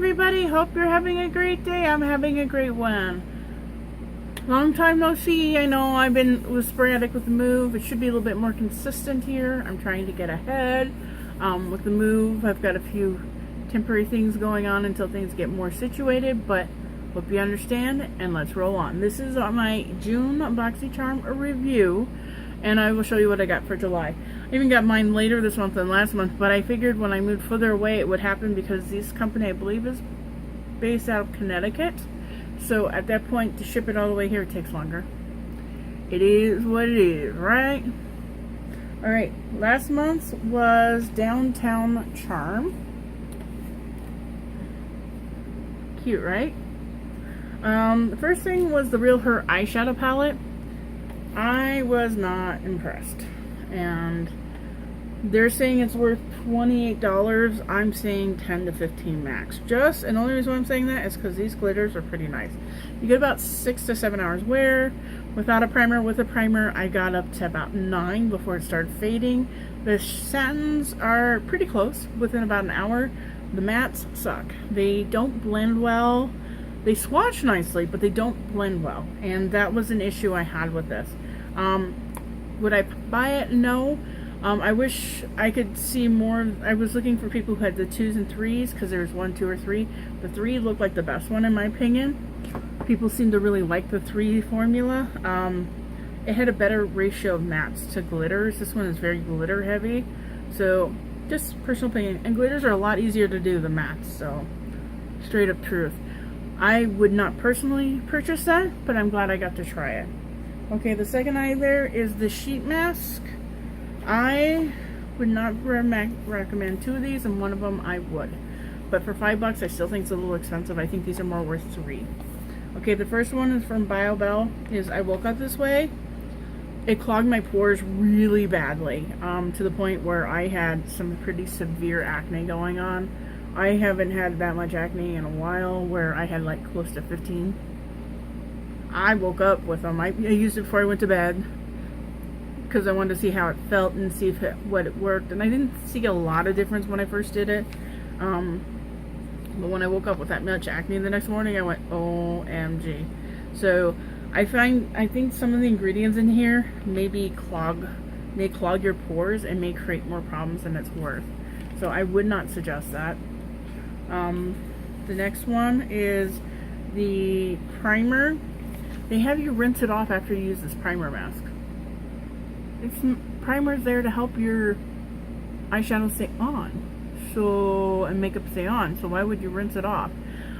everybody, hope you're having a great day. I'm having a great one. Long time no see. I know I've been sporadic with the move. It should be a little bit more consistent here. I'm trying to get ahead with the move. I've got a few temporary things going on until things get more situated, but hope you understand, and let's roll on. This is my June boxycharm review, and I will show you what I got for July. I even got mine later this month than last month, but I figured when I moved further away it would happen because this company, I believe, is based out of Connecticut. So at that point, to ship it all the way here, it takes longer. It is what it is, right? Alright, last month was Downtown Charm. Cute, right? The first thing was the Real Her eyeshadow palette. I was not impressed. And they're saying it's worth $28. I'm saying 10 to 15 max. And the only reason why I'm saying that is because these glitters are pretty nice. You get about 6 to 7 hours wear. Without a primer, with a primer, I got up to about 9 before it started fading. The satins are pretty close, within about an hour. The mattes suck. They don't blend well. They swatch nicely, but they don't blend well. And that was an issue I had with this. Would I buy it? No. I wish I could see more. I was looking for people who had the 2s and 3s because there's 1, 2, or 3. The 3 looked like the best one in my opinion. People seem to really like the 3 formula. It had a better ratio of mattes to glitters. This one is very glitter heavy. So just personal opinion. And glitters are a lot easier to do than mattes. So straight up truth. I would not personally purchase that, but I'm glad I got to try it. Okay, the second eye there is the sheet mask. I would not recommend 2 of these, and one of them I would. But for $5, I still think it's a little expensive. I think these are more worth 3. Okay, the first one is from BioBell. I woke up this way. It clogged my pores really badly, to the point where I had some pretty severe acne going on. I haven't had that much acne in a while, where I had like close to 15. I woke up with them. I used it before I went to bed because I wanted to see how it felt and see if what it worked. And I didn't see a lot of difference when I first did it. But when I woke up with that much acne the next morning, I went, OMG. So I think some of the ingredients in here may clog your pores and may create more problems than it's worth. So I would not suggest that. The next one is the primer. They have you rinse it off after you use this primer mask. Primer's there to help your eyeshadow stay on, and makeup stay on. So why would you rinse it off?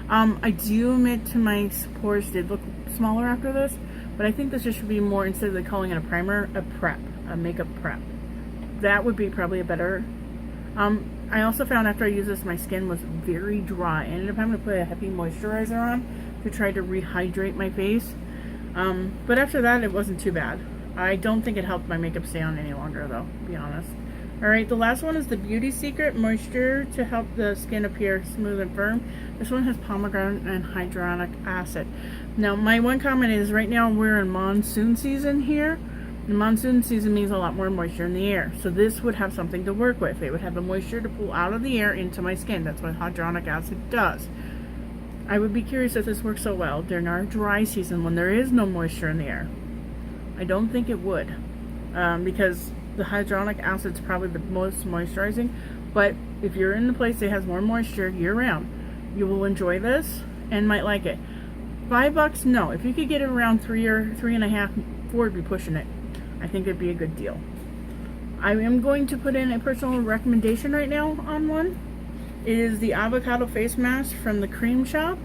I do admit to my pores did look smaller after this, but I think this just should be more, instead of calling it a primer, a makeup prep. That would be probably a better. I also found after I used this, my skin was very dry. I ended up having to put a heavy moisturizer on to try to rehydrate my face. But after that, it wasn't too bad. I don't think it helped my makeup stay on any longer, though, to be honest. Alright, the last one is the Beauty Secret Moisture to help the skin appear smooth and firm. This one has pomegranate and hyaluronic acid. Now, my one comment is, right now we're in monsoon season here. And monsoon season means a lot more moisture in the air. So this would have something to work with. It would have the moisture to pull out of the air into my skin. That's what hyaluronic acid does. I would be curious if this works so well during our dry season when there is no moisture in the air. I don't think it would, because the hyaluronic acid is probably the most moisturizing. But if you're in a place that has more moisture year-round, you will enjoy this and might like it. $5, no. If you could get it around 3 or 3.5, 4 would be pushing it. I think it'd be a good deal. I am going to put in a personal recommendation right now on one. It is the avocado face mask from the Cream Shop.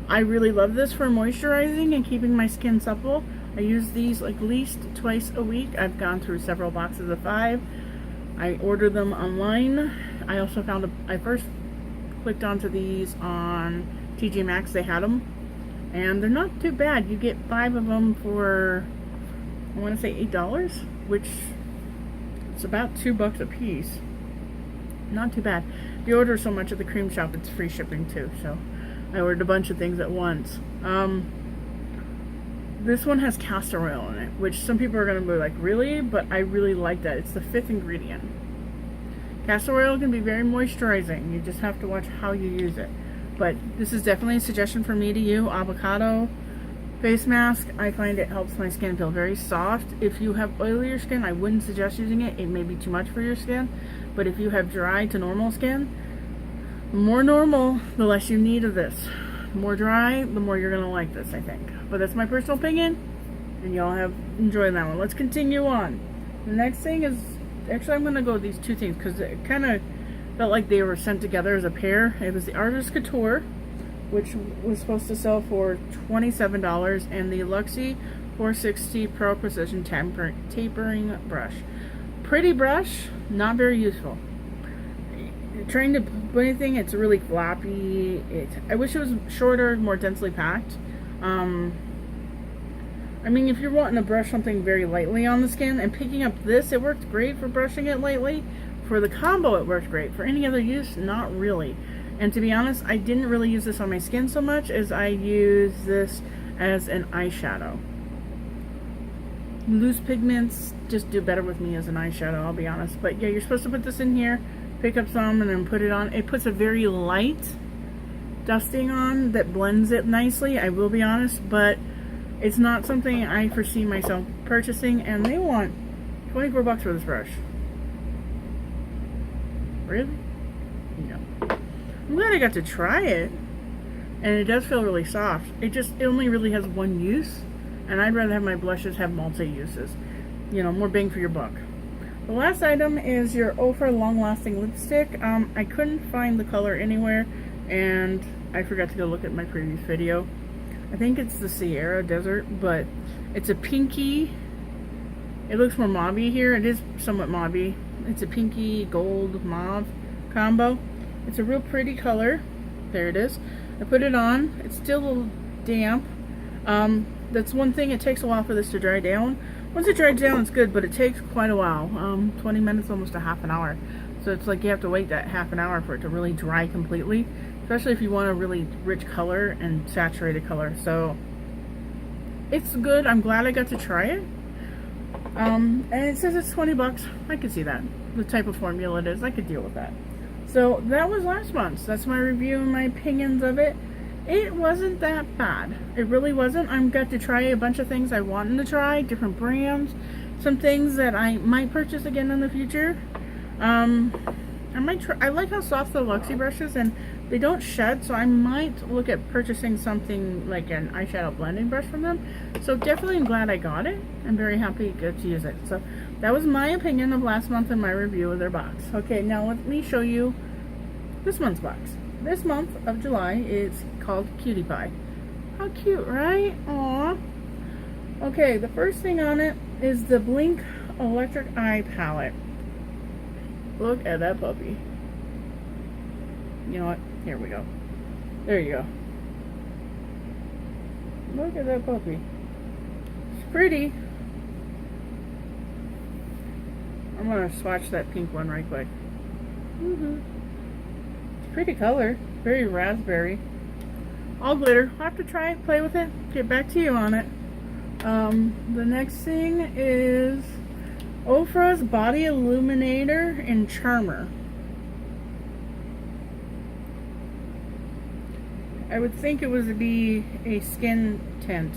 I really love this for moisturizing and keeping my skin supple. I use these at least twice a week. I've gone through several boxes of 5. I ordered them online. I also found I first clicked onto these on TJ Maxx. They had them, and they're not too bad. You get 5 of them for, I want to say $8, which it's about $2 a piece. Not too bad. If you order so much at the Cream Shop, it's free shipping too. So I ordered a bunch of things at once. This one has castor oil in it, which some people are going to be like, really? But I really like that. It's the 5th ingredient. Castor oil can be very moisturizing. You just have to watch how you use it. But this is definitely a suggestion for me to you. Avocado face mask. I find it helps my skin feel very soft. If you have oilier skin, I wouldn't suggest using it. It may be too much for your skin. But if you have dry to normal skin, the more normal, the less you need of this. The more dry, the more you're gonna like this, I think. But that's my personal opinion, and y'all have enjoyed that one. Let's continue on. The next thing is, actually I'm gonna go with these two things because it kind of felt like they were sent together as a pair. It was the Artist Couture, which was supposed to sell for $27, and the Luxie 460 Pro Precision Tapering Brush. Pretty brush, not very useful. Trying to put anything, it's really floppy. I wish it was shorter, more densely packed. I mean, if you're wanting to brush something very lightly on the skin, and picking up this, it worked great for brushing it lightly. For the combo, it worked great. For any other use, not really. And to be honest, I didn't really use this on my skin so much as I use this as an eyeshadow. Loose pigments just do better with me as an eyeshadow, I'll be honest. But yeah, you're supposed to put this in here, pick up some, and then put it on. It puts a very light dusting on that blends it nicely, I will be honest, but it's not something I foresee myself purchasing, and they want 24 bucks for this brush. Really? No. I'm glad I got to try it, and it does feel really soft. It only really has one use, and I'd rather have my blushes have multi-uses. You know, more bang for your buck. The last item is your Ofra Long Lasting Lipstick. I couldn't find the color anywhere, and I forgot to go look at my previous video. I think it's the Sierra Desert, but it's a pinky. It looks more mauve-y here. It is somewhat mauve-y. It's a pinky gold mauve combo. It's a real pretty color. There it is. I put it on. It's still a little damp. That's one thing. It takes a while for this to dry down. Once it dries down, it's good, but it takes quite a while. 20 minutes, almost a half an hour. So it's like you have to wait that half an hour for it to really dry completely, especially if you want a really rich color and saturated color. So it's good. I'm glad I got to try it. And it says it's 20 bucks. I could see that. The type of formula it is, I could deal with that. So that was last month's. That's my review and my opinions of it. It wasn't that bad. It really wasn't. I got to try a bunch of things I wanted to try, different brands, some things that I might purchase again in the future. I might try. I like how soft the Luxie brush is, and they don't shed, so I might look at purchasing something like an eyeshadow blending brush from them. So definitely I'm glad I got it. I'm very happy to use it. So that was my opinion of last month and my review of their box. Okay, now let me show you this month's box. This month of July is called Cutie Pie. How cute, right? Aww. Okay, the first thing on it is the Blink Electric Eye Palette. Look at that puppy. You know what? Here we go. There you go. Look at that puppy. It's pretty. I'm gonna swatch that pink one right quick. It's a pretty color. Very raspberry. All glitter. I'll have to try it, play with it, get back to you on it. The next thing is Ofra's Body Illuminator and Charmer. I would think it would be a skin tint.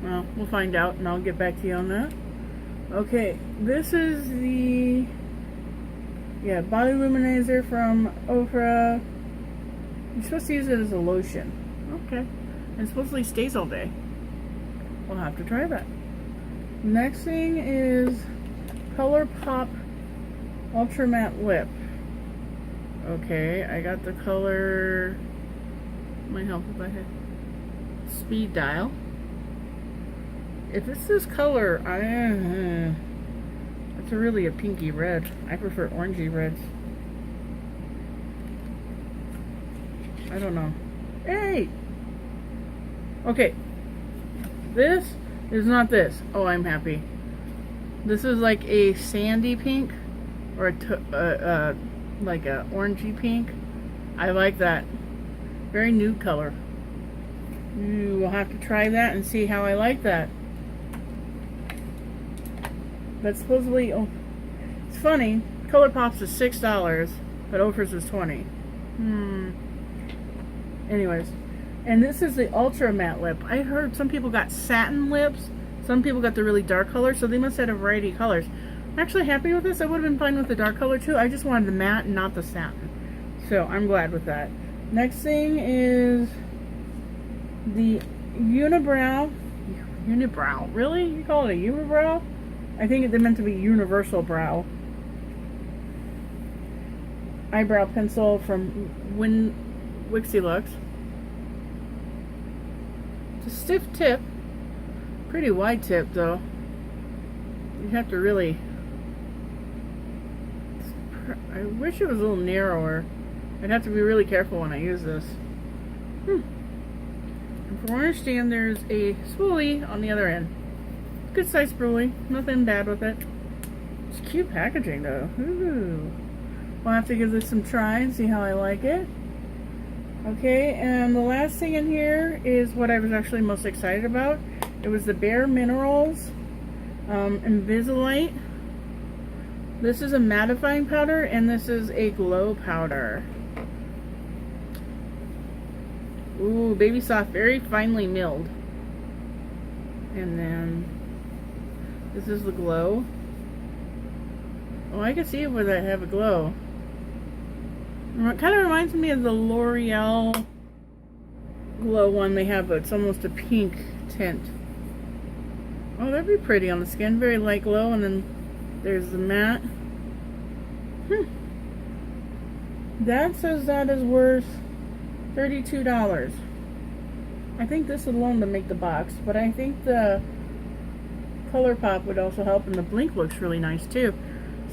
Well, we'll find out, and I'll get back to you on that. Okay, this is the Body Illuminator from Ofra. You're supposed to use it as a lotion. Okay. And it supposedly stays all day. We'll have to try that. Next thing is ColourPop Ultra Matte Lip. Okay, I got the color. Might help if I had speed dial. If it's this color, it's really a pinky red. I prefer orangey reds. I don't know. Hey! Okay. This is not this. Oh, I'm happy. This is like a sandy pink, or like a orangey pink. I like that. Very nude color. We'll have to try that and see how I like that. But supposedly, oh, it's funny. ColourPop's is $6, but Ofra's is $20. Anyways, and this is the ultra matte lip. I heard some people got satin lips, some people got the really dark color, so they must have a variety of colors. I'm actually happy with this. I would have been fine with the dark color too. I just wanted the matte and not the satin. So I'm glad with that. Next thing is the unibrow. Unibrow? Really? You call it a unibrow? I think they meant to be universal brow. Eyebrow pencil from Wixie Lux. It's a stiff tip. Pretty wide tip though. You have to really... I wish it was a little narrower. I'd have to be really careful when I use this. And from what I understand, there's a spoolie on the other end. Good size spoolie. Nothing bad with it. It's cute packaging though. Ooh. We'll have to give this some try and see how I like it. Okay, and the last thing in here is what I was actually most excited about. It was the Bare Minerals Invisalign. This is a mattifying powder, and this is a glow powder. Ooh, baby soft, very finely milled. And then this is the glow. Oh, I can see it where they have a glow. It kind of reminds me of the L'Oreal glow one they have, but it's almost a pink tint. Oh, that'd be pretty on the skin. Very light glow, and then there's the matte. That says that is worth $32. I think this alone to make the box, but I think the color pop would also help, and the blink looks really nice too.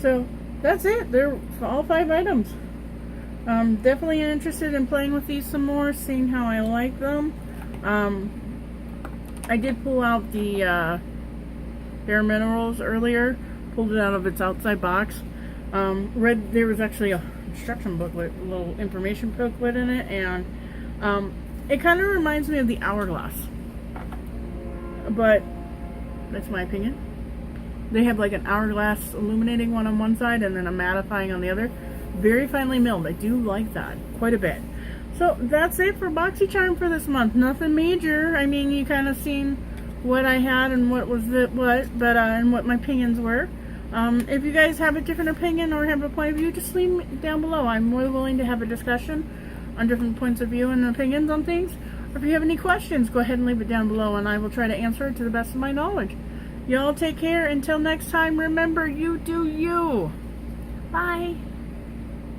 So that's it. They're all 5 items. Definitely interested in playing with these some more, seeing how I like them. I did pull out the Bare Minerals earlier, pulled it out of its outside box. There was actually a instruction booklet, a little information booklet in it, and it kind of reminds me of the Hourglass, but that's my opinion. They have like an Hourglass illuminating one on one side and then a mattifying on the other. Very finely milled. I do like that quite a bit. So that's it for BoxyCharm for this month. Nothing major. I mean, you kind of seen what I had and what was and what my opinions were. If you guys have a different opinion or have a point of view, just leave it down below. I'm more willing to have a discussion on different points of view and opinions on things. Or if you have any questions, go ahead and leave it down below, and I will try to answer it to the best of my knowledge. Y'all take care. Until next time, remember, you do you. Bye.